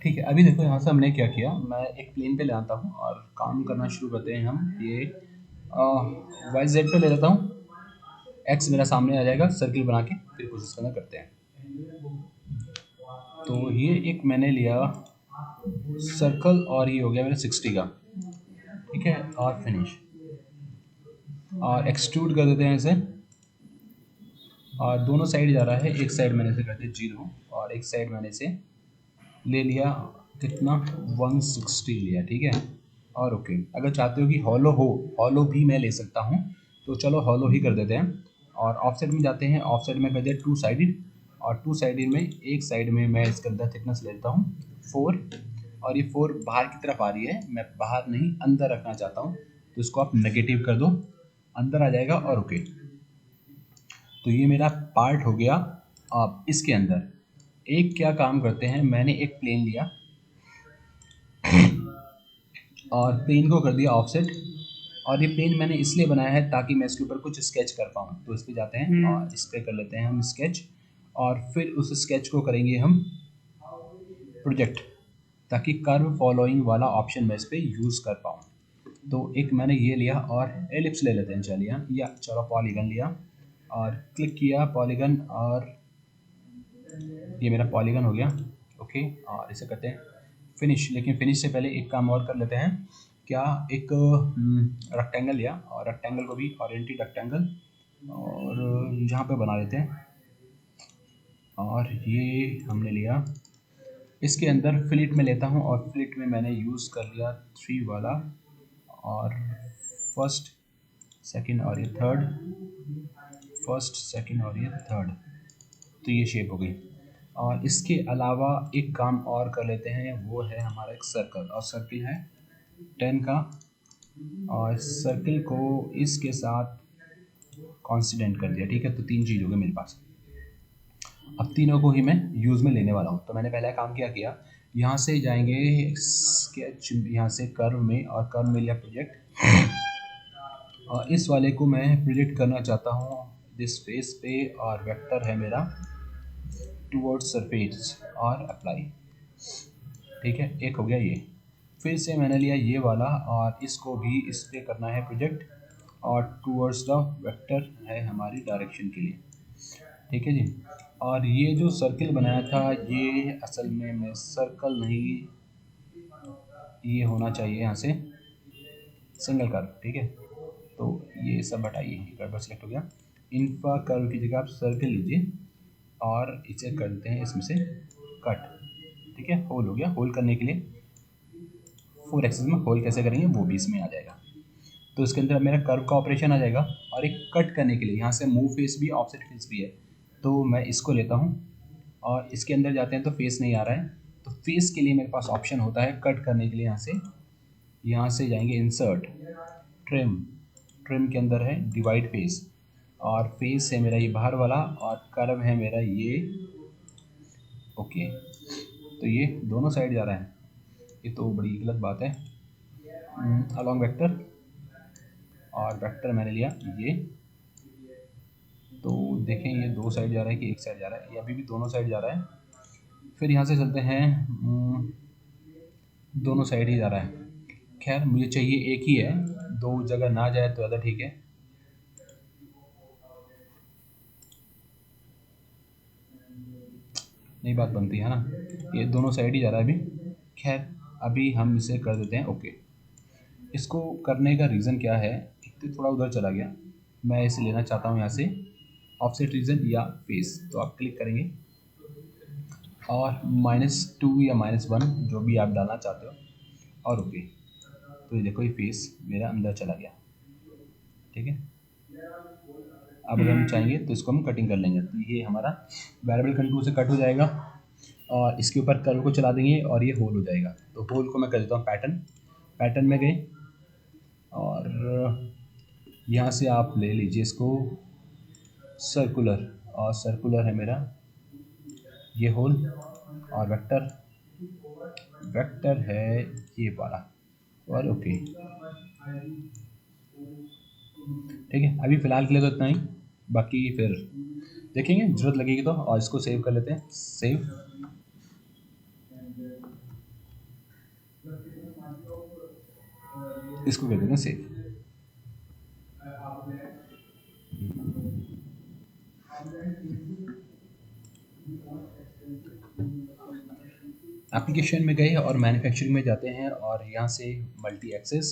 ठीक है, अभी देखो यहाँ से हमने क्या किया, मैं एक प्लेन पे ले आता हूँ और काम करना शुरू करते हैं हम। ये वाई जेड पे ले लेता हूँ, एक्स मेरा सामने आ जाएगा सर्किल बना के, फिर कोशिश करना करते हैं। तो ये एक मैंने लिया सर्कल और ये हो गया मेरा 60 का, ठीक है। और फिनिश और एक्सट्रूड कर देते हैं इसे, और दोनों साइड जा रहा है। एक साइड मैंने इसे कर दिया 0 और एक साइड मैंने इसे ले लिया कितना 160 लिया, ठीक है। और ओके, अगर चाहते हो कि हॉलो हो, हॉलो भी मैं ले सकता हूँ, तो चलो हॉलो ही कर देते हैं। और ऑफसेट में जाते हैं, ऑफसेट में कर दिया 2 साइडेड, और 2 साइडेड में एक साइड में मैं इसके अंदर थिकनेस लेता हूँ 4, और ये 4 बाहर की तरफ आ रही है, मैं बाहर नहीं अंदर रखना चाहता हूँ, तो इसको आप नेगेटिव कर दो, अंदर आ जाएगा। और ओके, तो ये मेरा पार्ट हो गया। अब इसके अंदर एक क्या काम करते हैं, मैंने एक प्लेन लिया और प्लेन को कर दिया ऑफसेट, और ये प्लेन मैंने इसलिए बनाया है ताकि मैं इसके ऊपर कुछ स्केच कर पाऊँ। तो इस पर जाते हैं और इस पर कर लेते हैं हम स्केच, और फिर उस स्केच को करेंगे हम प्रोजेक्ट, ताकि कर्व फॉलोइंग वाला ऑप्शन मैं इस पर यूज़ कर पाऊँ। तो एक मैंने ये लिया और एलिप्स ले लेते हैं, चलिए, या चलो पॉलीगन लिया और क्लिक किया पॉलीगन, और ये मेरा पॉलीगन हो गया। ओके, और इसे करते हैं फिनिश। लेकिन फिनिश से पहले एक काम और कर लेते हैं, क्या, एक रेक्टेंगल लिया और रेक्टेंगल को भी ओरिएंटेड रेक्टेंगल और यहाँ पे बना लेते हैं। और ये हमने लिया, इसके अंदर फिलिट में लेता हूँ, और फिलिट में मैंने यूज़ कर लिया 3 वाला, और फर्स्ट सेकंड और ये थर्ड, फर्स्ट सेकंड और ये थर्ड। तो ये शेप हो गई। और इसके अलावा एक काम और कर लेते हैं, वो है हमारा एक सर्कल, और सर्कल है 10 का, और सर्कल को इसके साथ कॉन्सिडेंट कर दिया, ठीक है। तो 3 चीज़ हो गई मेरे पास। अब तीनों को ही मैं यूज़ में लेने वाला हूँ। तो मैंने पहला काम क्या किया, यहाँ से जाएंगे स्केच, यहाँ से कर्व में, और कर्व में लिया प्रोजेक्ट, और इस वाले को मैं प्रोजेक्ट करना चाहता हूँ दिस फेस पे, और वेक्टर है मेरा टूवर्ड्स सरफेस और अप्लाई, ठीक है। एक हो गया ये। फिर से मैंने लिया ये वाला, और इसको भी इस पे करना है प्रोजेक्ट, और टूवर्ड्स द वेक्टर है हमारी डायरेक्शन के लिए, ठीक है जी। और ये जो सर्किल बनाया था, ये असल में मैं सर्कल नहीं, ये होना चाहिए यहाँ से सिंगल कर्व, ठीक है। तो ये सब हटाइए, कर्व सेलेक्ट हो गया। इन्फा कर्व की जगह आप सर्किल लीजिए और इसे करते हैं इसमें से कट, ठीक है। होल हो गया। होल करने के लिए 4 एक्सिस में होल कैसे करेंगे वो भी इसमें आ जाएगा। तो इसके अंदर मेरा कर्व का ऑपरेशन आ जाएगा, और एक कट करने के लिए यहाँ से मूव फेस भी ऑफसेट फेस भी है, तो मैं इसको लेता हूँ और इसके अंदर जाते हैं तो फेस नहीं आ रहा है, तो फेस के लिए मेरे पास ऑप्शन होता है कट करने के लिए, यहाँ से जाएंगे इंसर्ट, ट्रिम, ट्रिम के अंदर है डिवाइड फेस, और फेस है मेरा ये बाहर वाला, और कर्व है मेरा ये, ओके। तो ये दोनों साइड जा रहा है, ये तो बड़ी गलत बात है। अलॉन्ग वेक्टर, और वेक्टर मैंने लिया ये, तो देखें ये 2 साइड जा रहा है कि एक साइड जा रहा है, ये अभी भी दोनों साइड जा रहा है। फिर यहाँ से चलते हैं, दोनों साइड ही जा रहा है। खैर मुझे चाहिए एक ही है, 2 जगह ना जाए तो ज़्यादा ठीक है। नहीं बात बनती है ना, ये दोनों साइड ही जा रहा है अभी। खैर अभी हम इसे कर देते हैं ओके। इसको करने का रीज़न क्या है, एक तो थोड़ा उधर चला गया, मैं इसे लेना चाहता हूँ यहाँ से ऑफसेट रीजन या फेस, तो आप क्लिक करेंगे और -2 या -1 जो भी आप डालना चाहते हो, और ओके। तो ये देखो ये फेस मेरा अंदर चला गया, ठीक है। अब अगर हम चाहेंगे तो इसको हम कटिंग कर लेंगे, तो ये हमारा वेरिएबल कंटूर से कट हो जाएगा, और इसके ऊपर कर्व को चला देंगे और ये होल हो जाएगा। तो होल को मैं कर देता हूँ पैटर्न, पैटर्न में गए, और यहाँ से आप ले लीजिए इसको सर्कुलर, और सर्कुलर है मेरा ये होल, और वेक्टर, वेक्टर है ये वाला, और ओके, ठीक है। अभी फ़िलहाल के लिए तो इतना ही, बाकी फिर देखेंगे ज़रूरत लगेगी तो। और इसको सेव कर लेते हैं, सेव, इसको कर देते हैं सेव। एप्लीकेशन में गए और मैन्युफैक्चरिंग में जाते हैं और यहाँ से मल्टी एक्सेस,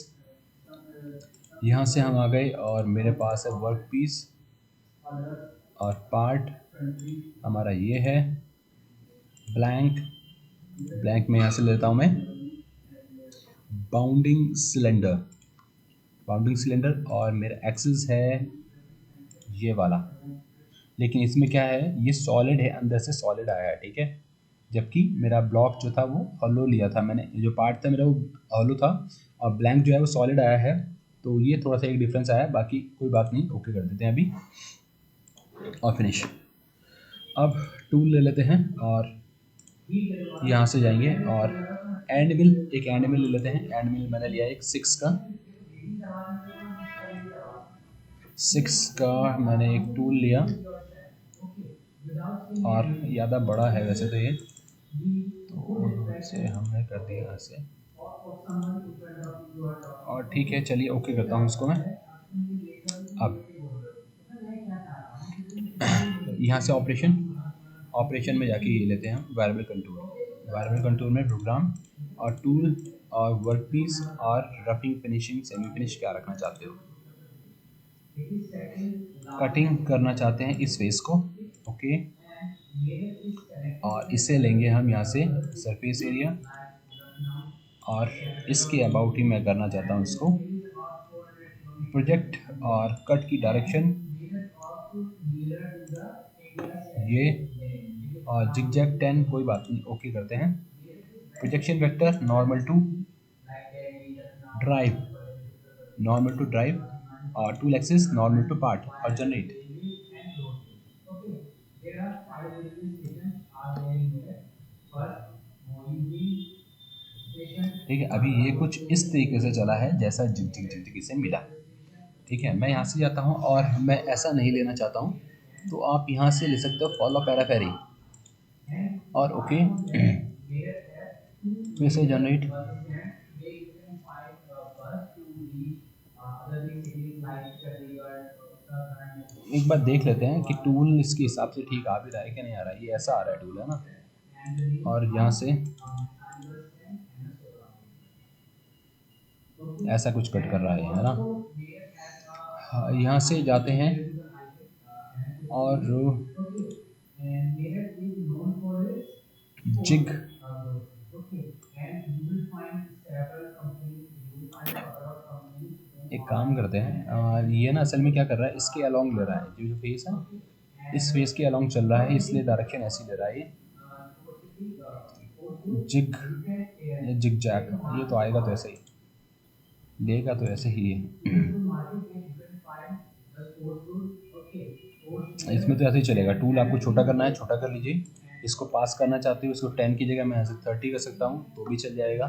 यहाँ से हम आ गए और मेरे पास है वर्क पीस और पार्ट हमारा ये है ब्लैंक। ब्लैंक में यहाँ से लेता हूँ मैं बाउंडिंग सिलेंडर, बाउंडिंग सिलेंडर, और मेरा एक्सेस है ये वाला। लेकिन इसमें क्या है, ये सॉलिड है, अंदर से सॉलिड आया है, ठीक है। जबकि मेरा ब्लॉक जो था वो हॉलो लिया था मैंने, जो पार्ट था मेरा वो हॉलो था और ब्लैंक जो है वो सॉलिड आया है। तो ये थोड़ा सा एक डिफरेंस आया है, बाकी कोई बात नहीं, ओके कर देते हैं अभी और फिनिश। अब टूल ले लेते हैं और यहाँ से जाएंगे और एंड मिल, एक एंड मिल ले लेते हैं। एंड मिल मैंने लिया एक 6 का, 6 का मैंने एक टूल लिया और ज़्यादा बड़ा है वैसे तो ये, तो इसे हमने कर दिया ऐसे और ठीक है, चलिए ओके करता हूँ इसको मैं। अब यहाँ से ऑपरेशन में जाके ये लेते हैं वेरिएबल कंटूर। वेरिएबल कंटूर में प्रोग्राम और टूल और वर्क पीस और रफिंग, फिनिशिंग, सेमी फिनिश क्या रखना चाहते हो। कटिंग करना चाहते हैं इस फेस को, ओके। और इसे लेंगे हम यहाँ से सरफेस एरिया और इसके अबाउट ही मैं करना चाहता हूँ इसको प्रोजेक्ट और कट की डायरेक्शन ये और जिगजैग 10, कोई बात नहीं, ओके करते हैं। Projection vector normal to drive, normal to drive और tool axis normal to part और जनरेट। ठीक है, अभी ये कुछ इस तरीके से चला है जैसा जिग जिग जिग जिग से मिला, ठीक है। मैं यहाँ से जाता हूँ और मैं ऐसा नहीं लेना चाहता हूँ, तो आप यहाँ से ले सकते हो फॉलो पैराफेरी और ओके फिर से जनरेट। एक बार देख लेते हैं कि टूल इसके हिसाब से ठीक आ भी रहा है कि नहीं आ रहा है। ये ऐसा आ रहा है टूल, है ना, और यहाँ से ऐसा कुछ कट कर रहा है ना। हाँ, यहाँ से जाते हैं और जिग एक काम करते हैं, ये ना असल में क्या कर रहा है, इसके अलोंग ले रहा है, जो फेस है इस फेस के अलोंग चल रहा है, इसलिए डायरेक्शन ऐसी ले रहा है ये जिग या जिग जैक। ये तो आएगा तो ऐसे ही, लेगा तो ऐसे ही है इसमें तो ऐसे ही चलेगा। टूल आपको छोटा करना है छोटा कर लीजिए, इसको पास करना चाहते हो इसको 10 की जगह मैं ऐसे 30 कर सकता हूँ तो भी चल जाएगा,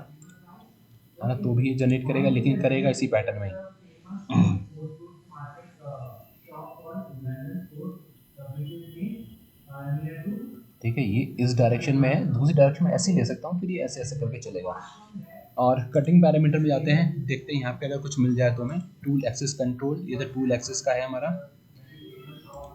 है ना, तो भी ये जनरेट करेगा, लेकिन करेगा इसी पैटर्न में ही। ठीक है, ये इस डायरेक्शन में है, दूसरी डायरेक्शन में ऐसे ही ले सकता हूँ, फिर ये ऐसे ऐसे करके चलेगा। और कटिंग पैरामीटर में जाते हैं, देखते हैं यहाँ पे अगर कुछ मिल जाए तो हमें। टूल एक्सेस कंट्रोल, ये तो टूल एक्सेस का है हमारा।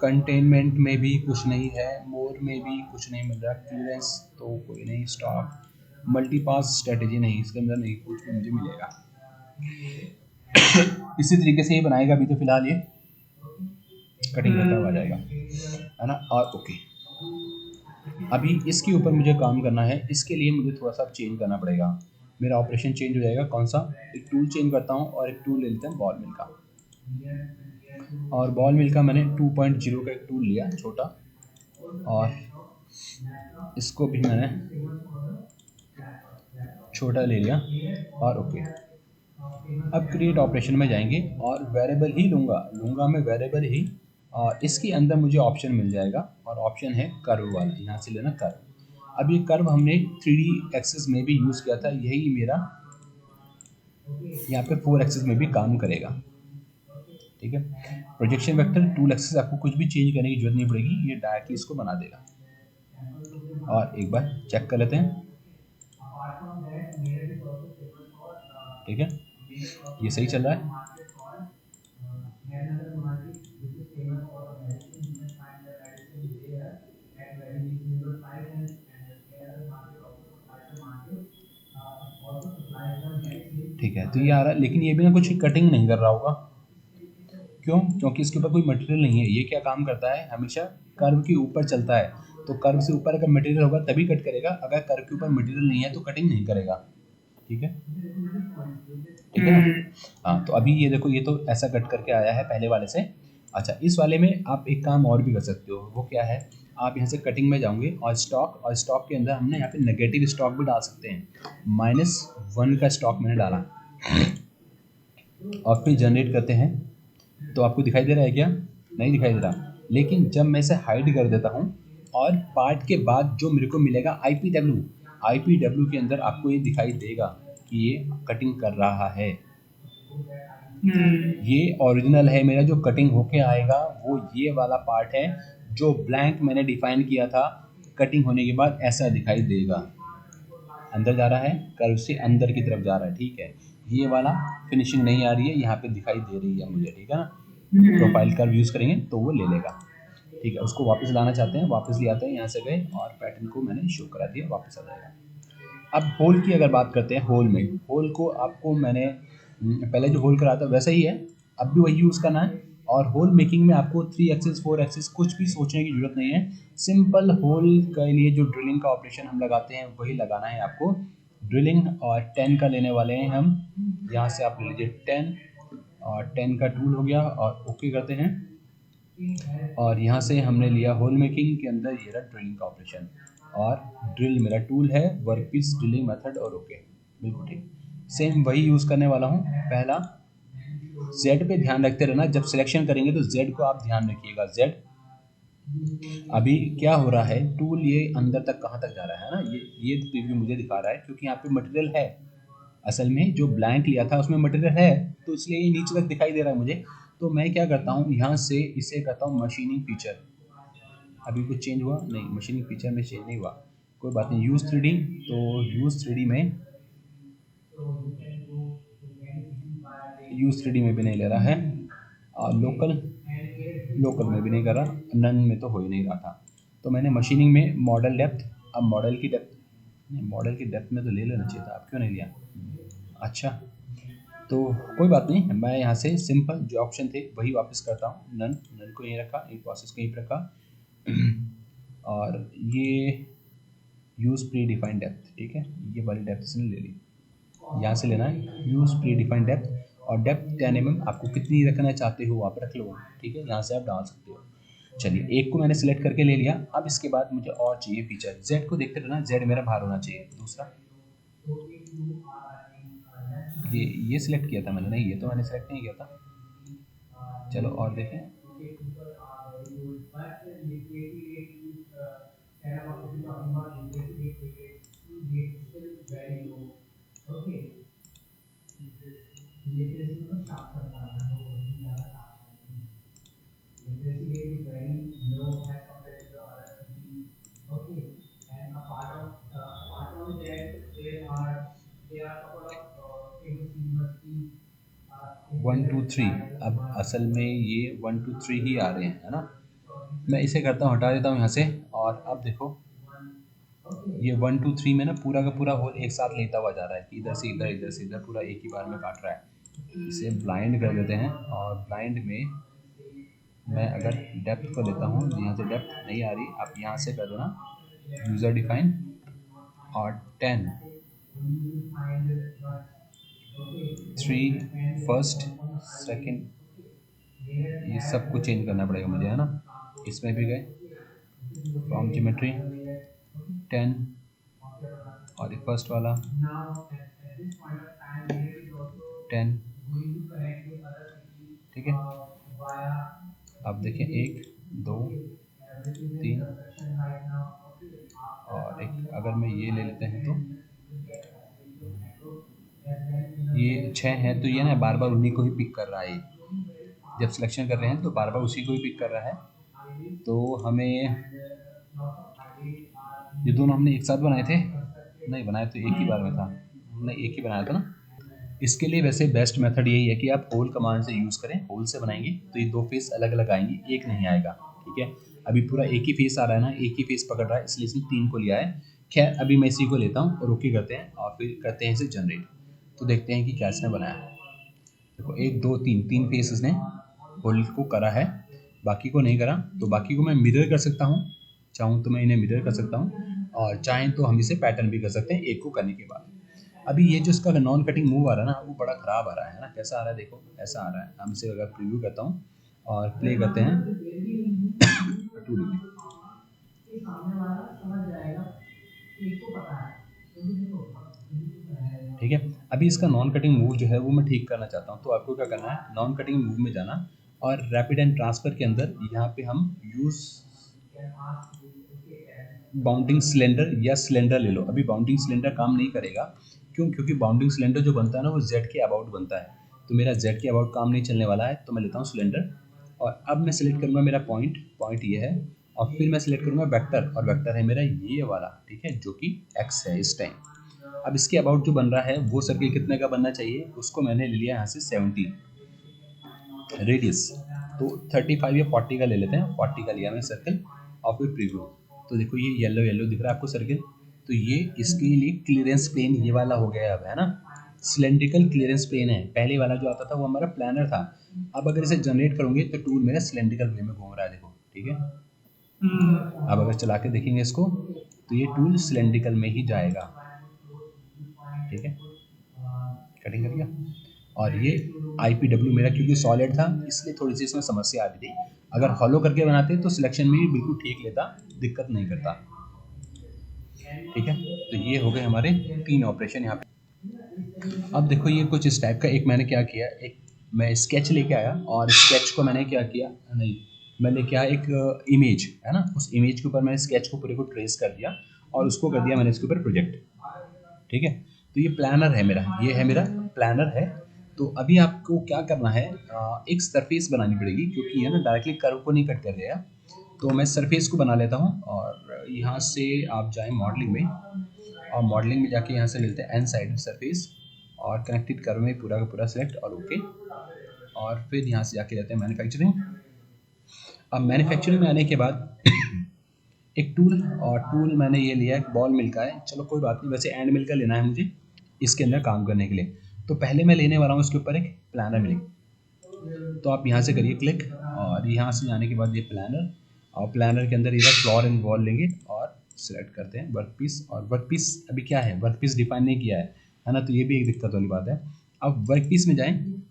कंटेनमेंट में भी कुछ नहीं है, मोर में भी कुछ नहीं मिल रहा, क्लियरेंस तो कोई नहीं, स्टॉक मल्टीपास स्ट्रेटेजी नहीं, इसके अंदर नहीं कुछ भी मुझे मिलेगा। इसी तरीके से ये बनाएगा अभी तो फिलहाल ये कटिंग करता हुआ आ जाएगा, है ना। और ओके, अभी इसके ऊपर मुझे काम करना है, इसके लिए मुझे थोड़ा सा चेंज करना पड़ेगा, मेरा ऑपरेशन चेंज हो जाएगा। कौन सा, एक टूल चेंज करता हूँ और एक टूल ले लेते हैं बॉल मिल का। और बॉल मिल का मैंने 2.0 का एक टूल लिया छोटा, और इसको भी मैंने छोटा ले लिया और ओके। अब क्रिएट ऑपरेशन में जाएंगे और वेरिएबल ही लूँगा मैं वेरिएबल ही, और इसके अंदर मुझे ऑप्शन मिल जाएगा और ऑप्शन है कर्व वाला, यहाँ से लेना कर्व। अब ये कर्व हमने 3D एक्सिस में भी यूज़ किया था, यही मेरा यहाँ पे 4 एक्सिस में भी काम करेगा, ठीक है। प्रोजेक्शन वेक्टर टूल एक्सिस आपको कुछ भी चेंज करने की जरूरत नहीं पड़ेगी, ये डायरेक्टली इसको बना देगा। और एक बार चेक कर लेते हैं, ठीक है, ये सही चल रहा है। ठीक है, तो ये आ रहा है, लेकिन ये भी ना कुछ कटिंग नहीं कर रहा होगा। क्यों? क्योंकि इसके ऊपर कोई मटेरियल नहीं है। ये क्या काम करता है, हमेशा कर्व के ऊपर चलता है। तो कर्व से ऊपर अगर मटेरियल होगा तभी कट करेगा, अगर कर्व के ऊपर मटेरियल नहीं है तो कटिंग नहीं करेगा। ठीक है, ठीक है ना? हाँ, तो अभी ये देखो, ये तो ऐसा कट करके आया है पहले वाले से। अच्छा, इस वाले में आप एक काम और भी कर सकते हो। वो क्या है, आप यहाँ से कटिंग में जाओगे और स्टॉक के अंदर हमने यहाँ पे नेगेटिव स्टॉक भी डाल सकते हैं। -1 का स्टॉक मैंने डाला और फिर जनरेट करते हैं। तो आपको दिखाई दे रहा है क्या? नहीं दिखाई दे रहा। लेकिन जब मैं इसे हाइड कर देता हूँ और पार्ट के बाद जो मेरे को मिलेगा आईपीडब्ल्यू के अंदर आपको ये दिखाई देगा कि ये कटिंग कर रहा है। ये ओरिजिनल है मेरा। जो कटिंग होके आएगा वो ये वाला पार्ट है, जो ब्लैंक मैंने डिफाइन किया था। कटिंग होने के बाद ऐसा दिखाई देगा, अंदर जा रहा है, कर्व से अंदर की तरफ जा रहा है। ठीक है, ये वाला फिनिशिंग नहीं आ रही है, यहाँ पे दिखाई दे रही है मुझे। ठीक है ना? प्रोफाइल कर्व यूज़ करेंगे तो वो ले लेगा। ठीक है, उसको वापस लाना चाहते हैं, वापस ले आते हैं। यहाँ से गए और पैटर्न को मैंने शो करा दिया, वापस आ जाएगा। अब होल की अगर बात करते हैं, होल को आपको मैंने पहले जो होल कराया था वैसा ही है, अब भी वही यूज़ करना है। और होल मेकिंग में आपको 3 एक्सिस 4 एक्सिस कुछ भी सोचने की जरूरत नहीं है। सिंपल होल के लिए जो ड्रिलिंग का ऑपरेशन हम लगाते हैं वही लगाना है आपको। ड्रिलिंग और 10 का लेने वाले हैं हम। यहाँ से आप ले लीजिए 10, और 10 का टूल हो गया और ओके करते हैं। और यहाँ से हमने लिया होल मेकिंग के अंदर ये रहा ड्रिलिंग का ऑपरेशन, और ड्रिल मेरा टूल है, वर्कपीस ड्रिलिंग मेथड, और ओके, बिल्कुल ठीक। सेम वही यूज़ करने वाला हूँ। पहला जेड पे ध्यान रखते रहना, जब सिलेक्शन करेंगे तो जेड को आप ध्यान रखिएगा। जेड अभी क्या हो रहा है, टूल ये अंदर तक कहाँ तक जा रहा है ना, ये प्रीव्यू मुझे दिखा रहा है क्योंकि यहाँ पे मटेरियल है। असल में जो ब्लैंक लिया था उसमें मटेरियल है, तो इसलिए ये नीचे तक दिखाई दे रहा है मुझे। तो मैं क्या करता हूँ, यहाँ से इसे करता हूँ मशीनिंग फीचर। अभी कुछ चेंज हुआ नहीं, मशीनिंग फीचर में चेंज नहीं हुआ, कोई बात नहीं। यूज़ 3D, तो यूज़ 3D में भी नहीं ले रहा है, और लोकल में भी नहीं कर रहा, नन में तो हो ही नहीं रहा था। तो मैंने मशीनिंग में मॉडल डेप्थ, अब मॉडल की डेप्थ नहीं, मॉडल की डेप्थ में तो ले लेना चाहिए था, अब क्यों नहीं लिया? अच्छा, तो कोई बात नहीं, मैं यहाँ से सिंपल जो ऑप्शन थे वही वापस करता हूँ। नन को यहीं रखा, एक प्रोसेस को यहीं पर रखा, और ये यूज़ प्री डिफाइंड डेप्थ। ठीक है, ये वाली डेप्थ इसने ले ली, यहाँ से लेना है यूज़ प्री डिफाइंड डेप्थ। और डेप्थ 10 mm आपको कितनी रखना चाहते हो आप रख लो। ठीक है, यहाँ से आप डाल सकते हो। चलिए, एक को मैंने सिलेक्ट करके ले लिया। अब इसके बाद मुझे और चाहिए फीचर। जेड को देखते रहना, जेड मेरा बाहर होना चाहिए। दूसरा ये सिलेक्ट किया था मैंने, नहीं ये तो मैंने सिलेक्ट नहीं किया था। चलो और देखें, वन टू थ्री, अब असल में ये 1 2 3 ही आ रहे हैं, है ना? मैं इसे करता हूँ, हटा देता हूँ यहाँ से। और अब देखो, ये 1 2 3 में ना पूरा का पूरा होल एक साथ लेता हुआ जा रहा है कि इधर से इधर, इधर से इधर, पूरा एक ही बार में काट रहा है। इसे ब्लाइंड कर देते हैं, और ब्लाइंड में मैं अगर डेप्थ को लेता हूँ, यहाँ से डेप्थ नहीं आ रही, आप यहाँ से कर देना यूज़र डिफाइन, और 10 3 फर्स्ट सेकंड, ये सब कुछ चेंज करना पड़ेगा मुझे, है ना? इसमें भी गए फ्रॉम ज्योमेट्री 10, और ये फर्स्ट वाला 10। ठीक है, अब देखें 1 2 3, और एक अगर मैं ये ले लेते हैं तो ये 6 है, तो ये ना बार बार उन्हीं को ही पिक कर रहा है। जब सिलेक्शन कर रहे हैं तो बार बार उसी को ही पिक कर रहा है। तो हमें ये दोनों हमने एक साथ बनाए थे, नहीं बनाए तो एक ही बार में था, हमने एक ही बनाया था ना। इसके लिए वैसे बेस्ट मेथड यही है कि आप होल कमांड से यूज़ करें। होल से बनाएंगे तो ये 2 फेस अलग अलग आएंगे, एक नहीं आएगा। ठीक है, अभी पूरा एक ही फेस आ रहा है ना, एक ही फेस पकड़ रहा है, इसलिए इसने 3 को लिया है। खैर अभी मैं इसी को लेता हूँ और ओके करते हैं और फिर करते हैं इसे जनरेट। तो देखते हैं कि क्या इसने बनाया। देखो 1 2 3 3 फेस इसने होल को करा है, बाकी को नहीं करा। तो बाकी को मैं मिरर कर सकता हूँ, चाहूँ तो मैं इन्हें मिरर कर सकता हूँ, और चाहें तो हम इसे पैटर्न भी कर सकते हैं एक को करने के बाद। अभी ये जो इसका नॉन कटिंग मूव आ रहा है ना, वो बड़ा ख़राब आ रहा है ना। कैसा आ रहा है देखो, ऐसा आ रहा है। हम इसे अगर प्रीव्यू करता हूँ और प्ले करते हैं 2D में, ठीक है। अभी इसका नॉन कटिंग मूव जो है वो मैं ठीक करना चाहता हूँ। तो आपको क्या करना है, नॉन कटिंग मूव में जाना और रैपिड एंड ट्रांसफर के अंदर यहाँ पे हम यूज़ बाउंडिंग सिलेंडर या सिलेंडर ले लो। अभी बाउंडिंग सिलेंडर काम नहीं करेगा, क्यों? क्योंकि बाउंडिंग सिलेंडर जो बनता है ना वो जेड के अबाउट बनता है। तो मेरा जेड के अबाउट काम नहीं चलने वाला है, तो मैं लेता हूँ सिलेंडर। और अब मैं सेलेक्ट करूँगा मेरा पॉइंट, पॉइंट ये है। और फिर मैं सेलेक्ट करूँगा वेक्टर, और वेक्टर है मेरा ये वाला, ठीक है, जो कि एक्स है इस टाइम। अब इसके अबाउट जो बन रहा है वो सर्किल कितने का बनना चाहिए, उसको मैंने ले लिया यहाँ से 70 रेडियस। तो 35 या 40 का ले लेते हैं, 40 का लिया मैं सर्कल। और फिर प्रीव्यू, तो देखो ये येलो येलो दिख रहा है आपको सर्किल। तो ये इसके लिए क्लियरेंस प्लेन ये वाला हो गया अब, है ना। सिलेंड्रिकल क्लियरेंस प्लेन है, पहले वाला जो आता था वो हमारा प्लानर था। अब अगर इसे जनरेट करोगे तो टूल मेरा सिलेंड्रिकल वे में घूम रहा है, देखो, ठीक है। अब अगर चला के देखेंगे इसको तो ये टूल सिलेंड्रिकल में ही जाएगा, ठीक है। कटिंग कर दिया। और ये IPW मेरा क्योंकि सॉलिड था इसलिए थोड़ी सी इसमें समस्या आ रही थी। अगर हॉलो करके बनाते तो सिलेक्शन में भी बिल्कुल ठीक लेता, दिक्कत नहीं करता, ठीक है। तो ये हो गए हमारे 3 ऑपरेशन यहाँ पे। अब देखो ये कुछ इस टाइप का, एक मैंने क्या किया, एक मैं स्केच लेके आया और स्केच को मैंने क्या किया, नहीं मैंने क्या, एक इमेज है ना, उस इमेज के ऊपर मैंने स्केच को पूरे को ट्रेस कर दिया और उसको कर दिया मैंने इसके ऊपर प्रोजेक्ट, ठीक है। तो ये प्लानर है मेरा, ये है मेरा प्लानर है। तो अभी आपको क्या करना है, एक सरफेस बनानी पड़ेगी क्योंकि ये ना डायरेक्टली कर्व को नहीं कट कर देगा। तो मैं सरफेस को बना लेता हूँ और यहाँ से आप जाएं मॉडलिंग में, और मॉडलिंग में जाके यहाँ से लेते हैं एन साइड सरफेस और कनेक्टेड कर्व में पूरा का पूरा सेलेक्ट और ओके। और फिर यहाँ से जाके लेते हैं मैन्युफैक्चरिंग। अब मैन्युफैक्चरिंग में आने के बाद एक टूल, और टूल मैंने ये लिया, एक बॉल मिल का है, चलो कोई बात नहीं, वैसे एंड मिल का लेना है मुझे इसके अंदर काम करने के लिए। तो पहले मैं लेने वाला हूँ इसके ऊपर एक प्लानर मिलिंग। तो आप यहाँ से करिए क्लिक, और यहाँ से जाने के बाद ये प्लानर, और प्लानर के अंदर इधर फ्लोर एंड वॉल लेंगे और सिलेक्ट करते हैं वर्क पीस। और वर्क पीस अभी क्या है, वर्क पीस डिफाइन नहीं किया है ना, तो ये भी एक दिक्कत वाली बात है। अब वर्क पीस में जाएँ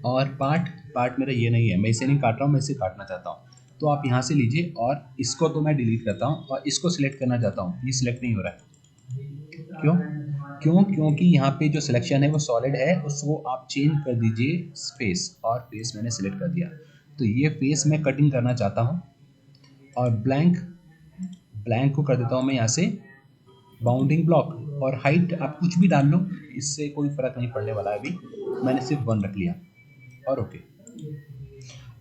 और पार्ट मेरा ये नहीं है, मैं इसे नहीं काट रहा हूँ, मैं इसे काटना चाहता हूँ। तो आप यहाँ से लीजिए और इसको तो मैं डिलीट करता हूँ और इसको सिलेक्ट करना चाहता हूँ, ये सिलेक्ट नहीं हो रहा है। क्यों? क्योंकि यहाँ पे जो सिलेक्शन है वो सॉलिड है, उसको आप चेंज कर दीजिए फेस, और फेस मैंने सिलेक्ट कर दिया। तो ये फेस मैं कटिंग करना चाहता हूँ, और ब्लैंक को कर देता हूँ मैं यहाँ से बाउंडिंग ब्लॉक। और हाइट आप कुछ भी डाल लो, इससे कोई फ़र्क नहीं पड़ने वाला है। अभी मैंने सिर्फ 1 रख लिया और ओके।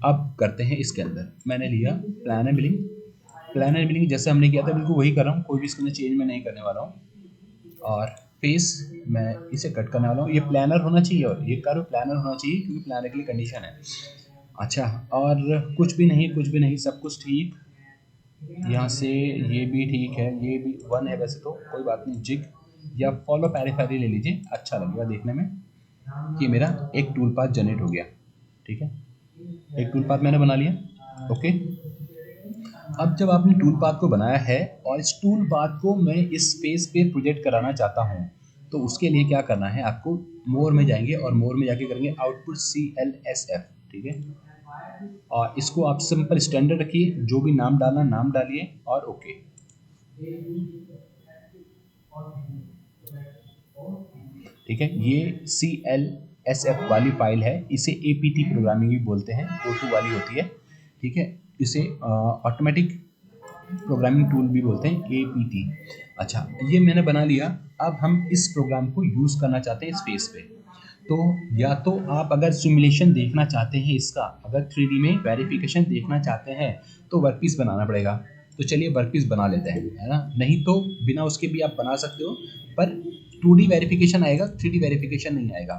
अब करते हैं इसके अंदर, मैंने लिया प्लानर मिलिंग जैसे हमने किया था बिल्कुल वही कर रहा हूँ, कोई भी इसके अंदर चेंज मैं नहीं करने वाला हूँ। और फेस मैं इसे कट करने वाला हूँ, ये प्लानर होना चाहिए और ये कर्व प्लानर होना चाहिए क्योंकि प्लानर के लिए कंडीशन है। अच्छा, और कुछ भी नहीं, सब कुछ ठीक। यहाँ से ये भी ठीक है, ये भी 1 है वैसे तो कोई बात नहीं। जिग या फॉलो पेरिफेरी ले लीजिए, अच्छा लगेगा देखने में। ये मेरा एक टूल पाथ जनरेट हो गया, ठीक है, एक टूल पाथ मैंने बना लिया, ओके। अब जब आपने टूल पाथ को बनाया है और इस टूल पाथ को मैं इस फेस पे प्रोजेक्ट कराना चाहता हूँ, तो उसके लिए क्या करना है, आपको मोर में जाएंगे और मोर में जाके करेंगे आउटपुट CLSF, ठीक है। और इसको आप सिंपल स्टैंडर्ड रखिए, जो भी नाम डालना नाम डालिए और ओके, ठीक है। ये CLSF वाली फाइल है, इसे APT प्रोग्रामिंग भी बोलते हैं, O2 वाली होती है, ठीक है। इसे ऑटोमेटिक प्रोग्रामिंग टूल भी बोलते हैं, APT। अच्छा, ये मैंने बना लिया। अब हम इस प्रोग्राम को यूज़ करना चाहते हैं स्पेस पे। तो या तो आप अगर सिमुलेशन देखना चाहते हैं इसका, अगर 3D में वेरिफिकेशन देखना चाहते हैं तो वर्कपीस बनाना पड़ेगा। तो चलिए वर्कपीस बना लेते हैं, है ना। नहीं तो बिना उसके भी आप बना सकते हो, पर 2D वेरिफिकेशन आएगा, 3D वेरिफिकेशन नहीं आएगा।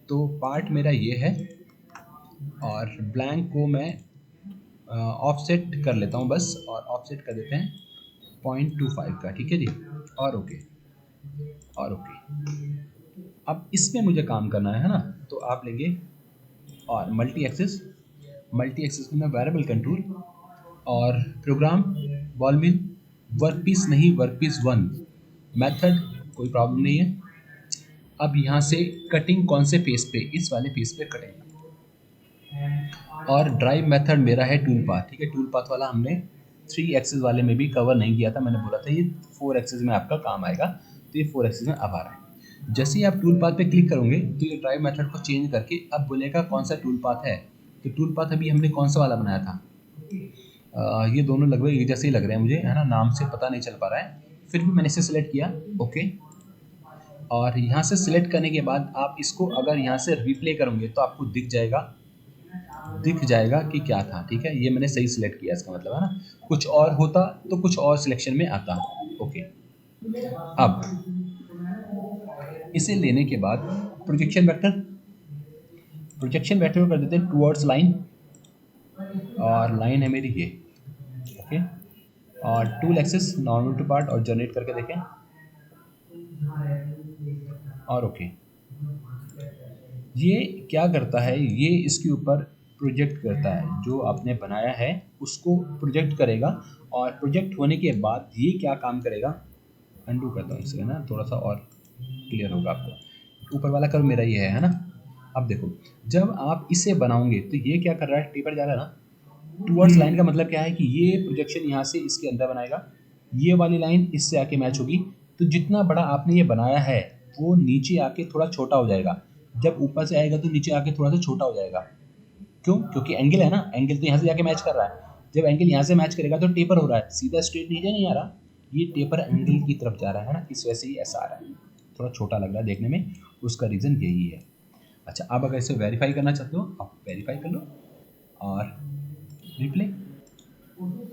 तो पार्ट मेरा ये है और ब्लैंक को मैं ऑफसेट कर लेता हूँ बस, और ऑफसेट कर देते हैं 0.25 का, ठीक है जी। और ओके, और ओके। अब इसमें मुझे काम करना है ना, तो आप लेंगे और मल्टी एक्सेस में वेरिएबल कंट्रोल और प्रोग्राम बॉल मिल, वर्क पीस नहीं वर्क पीस 1 मेथड, कोई प्रॉब्लम नहीं है। अब यहाँ से कटिंग कौन से फेस पे, इस वाले फेस पे कटेंगे। और ड्राइव मेथड मेरा है टूल पाथ, ठीक है। टूल पाथ वाला हमने 3 एक्सेस वाले में भी कवर नहीं किया था, मैंने बोला था ये 4 एक्सेस में आपका काम आएगा, तो ये 4 एक्सेस में अब आ रहा है। जैसे ही आप टूल पाथ पे क्लिक करोगे तो ये ड्राइव मेथड को चेंज करके अब बोलेगा कौन सा टूल पाथ है। तो टूल पाथ अभी हमने कौन सा वाला बनाया था, ये दोनों लगभग एक जैसे ही लग रहे हैं मुझे, है ना, नाम से पता नहीं चल पा रहा है। फिर भी मैंने इसे सिलेक्ट किया, ओके। और यहाँ से सिलेक्ट करने के बाद आप इसको अगर यहाँ से रिप्ले करोगे तो आपको दिख जाएगा कि क्या था, ठीक है। ये मैंने सही सिलेक्ट किया, इसका मतलब है ना, कुछ और होता तो कुछ और सिलेक्शन में आता, ओके। अब इसे लेने के बाद प्रोजेक्शन वेक्टर कर देते हैं टुवर्ड्स लाइन, और लाइन है मेरी ये, ओके। और tool access normal to part और जनरेट करके देखें, और ओके। ये क्या करता है, ये इसके ऊपर प्रोजेक्ट करता है, जो आपने बनाया है उसको प्रोजेक्ट करेगा। और प्रोजेक्ट होने के बाद ये क्या काम करेगा, अंडू करता हूँ इसे ना, थोड़ा सा और क्लियर होगा आपको। ऊपर वाला कर्व मेरा ये है ना। अब देखो, जब आप इसे बनाओगे तो ये क्या कर रहा है, टेपर जा रहा है ना। टूवर्ड्स लाइन का मतलब क्या है कि ये प्रोजेक्शन यहाँ से इसके अंदर बनाएगा, ये वाली लाइन इससे आके मैच होगी। तो जितना बड़ा आपने ये बनाया है वो नीचे आके थोड़ा छोटा हो जाएगा, जब ऊपर से आएगा तो नीचे आके थोड़ा सा छोटा हो जाएगा। क्यों? क्योंकि एंगल है ना, एंगल तो यहाँ से जाके मैच कर रहा है। जब एंगल यहाँ से मैच करेगा तो टेपर हो रहा है, सीधा स्ट्रेट नीचे नहीं आ रहा, ये टेपर एंगल की तरफ जा रहा है ना, इस वजह से ही ऐसा आ रहा है, थोड़ा छोटा लग रहा है देखने में, उसका रीज़न यही है। अच्छा, आप अगर इसे वेरीफाई करना चाहते हो आप वेरीफाई कर लो, और रिप्ले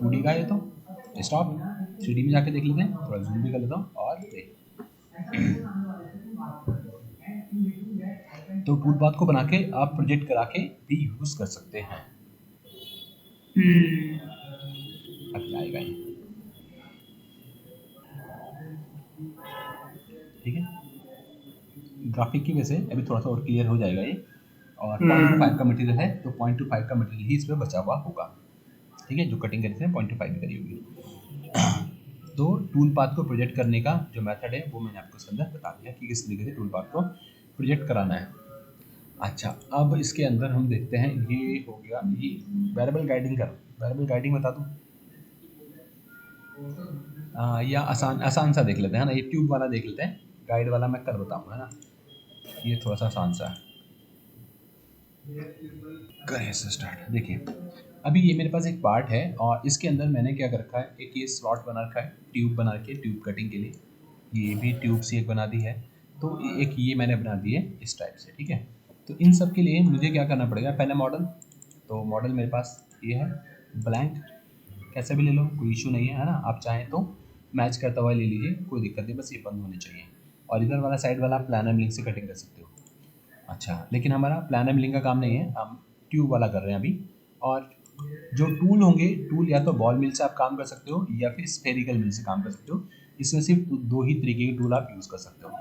2D का है तो स्टॉप, 3D में जाके देख लेते हैं, थोड़ा जूम भी कर लेता हूँ, और प्ले। तो टूल पाथ को बना के आप प्रोजेक्ट करा के भी यूज़ कर सकते हैं। अब आएगा ये, ठीक है। ग्राफिक की वजह से अभी थोड़ा सा और क्लियर हो जाएगा ये। और 0.25 का मटेरियल है तो 0.25 का मटेरियल ही इसमें बचा हुआ होगा, ठीक है। जो कटिंग करी थी 0.25 की करी होगी। तो टूल पाथ को प्रोजेक्ट करने का जो मेथड है वो मैंने आपको इसके अंदर बता दिया कि किस तरीके से टूल पाथ को प्रोजेक्ट कराना है। अच्छा, अब इसके अंदर हम देखते हैं, ये हो गया ये वेरिएबल गाइडिंग बता दूँ, या आसान सा देख लेते हैं ना, ये ट्यूब वाला देख लेते हैं, गाइड वाला मैं कर बताऊँगा, है ना। ये थोड़ा सा आसान सा है, करें इससे स्टार्ट। देखिए, अभी ये मेरे पास एक पार्ट है और इसके अंदर मैंने क्या कर रखा है, एक ये स्लॉट बना रखा है, ट्यूब बना के, ट्यूब कटिंग के लिए ये भी ट्यूब सी एक बना दी है। तो एक ये मैंने बना दी है इस टाइप से, ठीक है। तो इन सब के लिए मुझे क्या करना पड़ेगा, पहले मॉडल, तो मॉडल मेरे पास ये है ब्लैंक, कैसे भी ले लो कोई इशू नहीं है ना। आप चाहें तो मैच करता हुआ ले लीजिए, कोई दिक्कत नहीं, बस ये बंद होने चाहिए। और इधर वाला साइड वाला आप प्लानर लिंक से कटिंग कर सकते हो। अच्छा, लेकिन हमारा प्लानर मिलिंग का काम नहीं है, हम ट्यूब वाला कर रहे हैं अभी। और जो टूल होंगे, टूल या तो बॉल मिल से आप काम कर सकते हो या फिर स्फेरिकल मिल से काम कर सकते हो, इसमें सिर्फ 2 ही तरीके के टूल आप यूज़ कर सकते हो।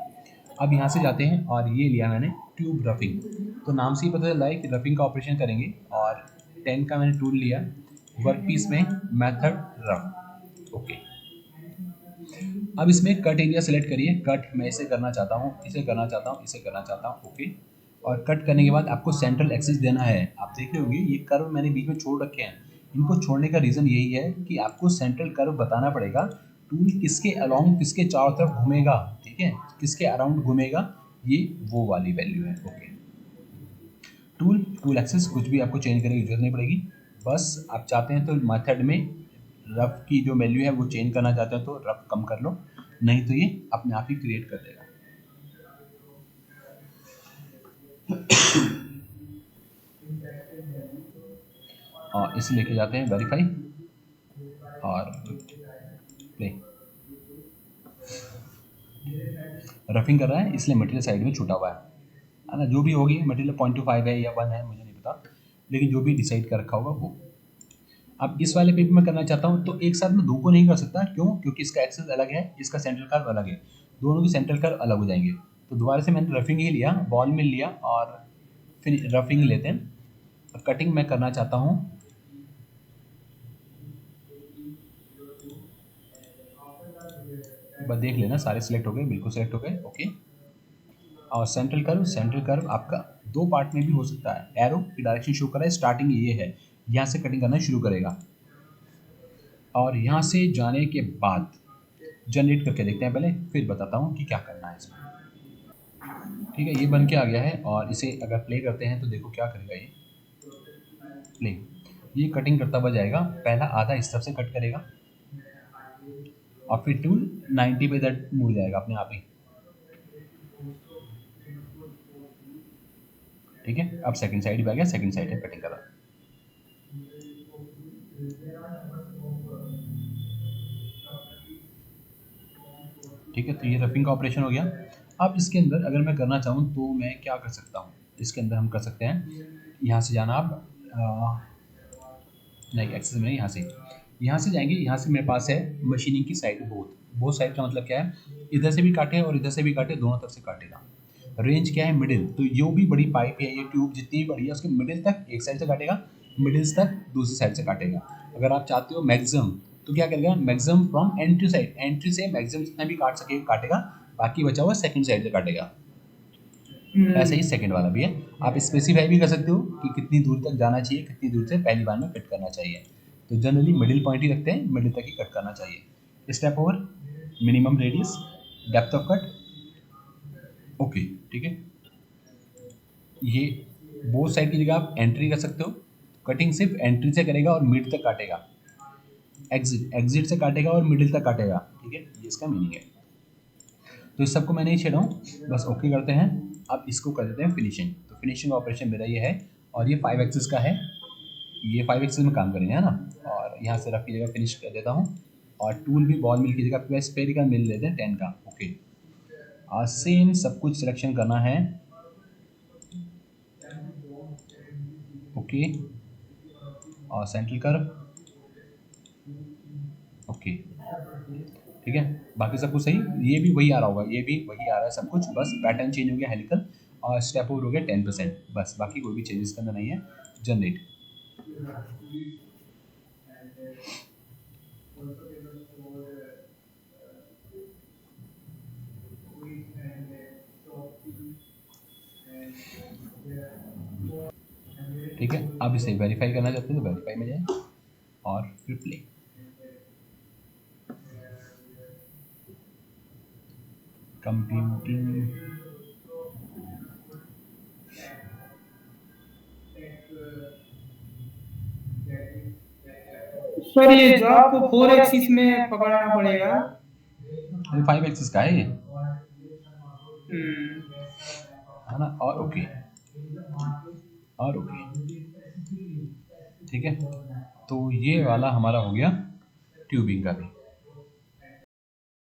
अब यहाँ से जाते हैं और ये लिया मैंने ट्यूब रफिंग, तो नाम से ही पता चल रहा है कि रफिंग का ऑपरेशन करेंगे। और 10 का मैंने टूल लिया, वर्क पीस में मेथड रफ, ओके। अब इसमें कट एरिया सेलेक्ट करिए, कट मैं इसे करना चाहता हूँ, इसे करना चाहता हूँ, इसे करना चाहता हूँ, ओके। और कट करने के बाद आपको सेंट्रल एक्सिस देना है। आप देख रहे होंगे ये कर्व मैंने बीच में छोड़ रखे हैं, इनको छोड़ने का रीज़न यही है कि आपको सेंट्रल कर्व बताना पड़ेगा, टूल किसके अलाउंड, किसके चारों तरफ घूमेगा, ठीक है, किसके अराउंड घूमेगा, ये वो वाली वैल्यू है, ओके। टूल एक्सेस कुछ भी आपको चेंज करने की जरूरत नहीं पड़ेगी, बस आप चाहते हैं तो मेथड में रफ की जो वैल्यू है वो चेंज करना चाहते हो तो रफ कम कर लो, नहीं तो ये अपने आप ही क्रिएट कर देगा। और इसे लेके जाते हैं वेरीफाई, और प्ले। रफिंग कर रहा है इसलिए मटेरियल साइड में छूटा हुआ है ना, जो भी होगी मटेरियल 0.25 है या 1 है मुझे नहीं पता, लेकिन जो भी डिसाइड कर रखा होगा वो। अब इस वाले पे भी मैं करना चाहता हूँ, तो एक साथ में दो को नहीं कर सकता, क्यों? क्योंकि इसका एक्सेस अलग है, इसका सेंट्रल कर्व अलग है, दोनों की सेंट्रल कर्व अलग हो जाएंगे। तो दोबारा से मैंने रफिंग ही लिया, बॉल मिल लिया और फिर रफिंग लेते हैं। कटिंग मैं करना चाहता हूँ, बस देख लेना सारे सिलेक्ट हो गए, बिल्कुल सिलेक्ट हो गए, ओके। और सेंट्रल कर्व आपका दो पार्ट में भी हो सकता है। एरो की डायरेक्शन शो कर रहा है, स्टार्टिंग ये है, यहाँ से कटिंग करना शुरू करेगा और यहाँ से जाने के बाद जनरेट करके देखते हैं पहले, फिर बताता हूँ कि क्या करना है इसमें। ठीक है, ये बन के आ गया है और इसे अगर प्ले करते हैं तो देखो क्या करेगा ये। प्ले, ये कटिंग करता हुआ जाएगा, पहला आधा इस तरफ से कट करेगा और फिर टूल 90 पे इधर मुड़ जाएगा अपने आप ही। ठीक है, अब सेकंड साइड भी आ गया, सेकंड साइड है कटिंग करा। ठीक है, तो ये रफिंग का ऑपरेशन हो गया। अब इसके अंदर अगर मैं करना चाहूँ तो मैं क्या कर सकता हूँ, इसके अंदर हम कर सकते हैं, यहाँ से जाना आप नहीं एक्सेस में नहीं, यहाँ से जाएंगे, यहाँ से मेरे पास है मशीनिंग की साइड, बोथ साइड का मतलब क्या है, इधर से भी काटे और इधर से भी काटे, दोनों तरफ से काटेगा। रेंज क्या है, मिडिल, तो जो भी बड़ी पाइप है, ये ट्यूब जितनी भी बड़ी है उसके मिडिल तक एक साइड से काटेगा, मिडिल तक दूसरी साइड से काटेगा। अगर आप चाहते हो मैक्सिमम तो क्या करेगा, maximum from entry side, entry से मैक्सिमम जितना भी काट सके काटेगा, बाकी बचा हुआ सेकंड साइड से काटेगा। ऐसा ही सेकंड वाला भी है। आप स्पेसिफाई भी कर सकते हो कि कितनी दूर तक जाना चाहिए, कितनी दूर से पहली बार में कट करना चाहिए। तो जनरली मिडिल पॉइंट ही रखते हैं, मिडिल तक ही कट करना चाहिए। Step over, minimum radius, depth of cut, okay. ठीक है, ये बोथ साइड की जगह आप एंट्री कर सकते हो, कटिंग सिर्फ एंट्री से करेगा और मिड तक काटेगा, एग्जिट से काटेगा और मिडिल तक काटेगा। ठीक है, ये इसका मीनिंग है। तो इस सबको मैं नहीं छेड़ा हूँ, बस ओके करते हैं। अब इसको कर देते हैं फिनिशिंग। तो फिनिशिंग ऑपरेशन मेरा ये है और ये 5 एक्सिस का है, ये 5 एक्सिस में काम करेंगे है ना। और यहाँ से रफ की जगह फिनिश कर देता हूँ और टूल भी बॉल मिल की जगह स्पेरिकल मिल लेते हैं 10 का, ओके। सेम सब कुछ सिलेक्शन करना है, ओके। और सेंट्रल कर्व, ओके। ठीक है, बाकी सब कुछ सही, ये भी वही आ रहा होगा, ये भी वही आ रहा है सब कुछ, बस पैटर्न चेंज हो गया हेलिकल और स्टेप ओवर हो गया 10%, बस बाकी कोई भी चेंजेस करना नहीं है। जनरेट, ठीक है। अब इसे वेरीफाई करना चाहते हैं तो वेरीफाई में जाए और फिर प्ले। कंप्यूटिंग, सर ये जॉब को 4 एक्सिस में पकड़ना पड़ेगा। 5 एक्सिस का है ये, हम्म। है ना। और ओके, और ओके। ठीक है, तो ये वाला हमारा हो गया ट्यूबिंग का भी।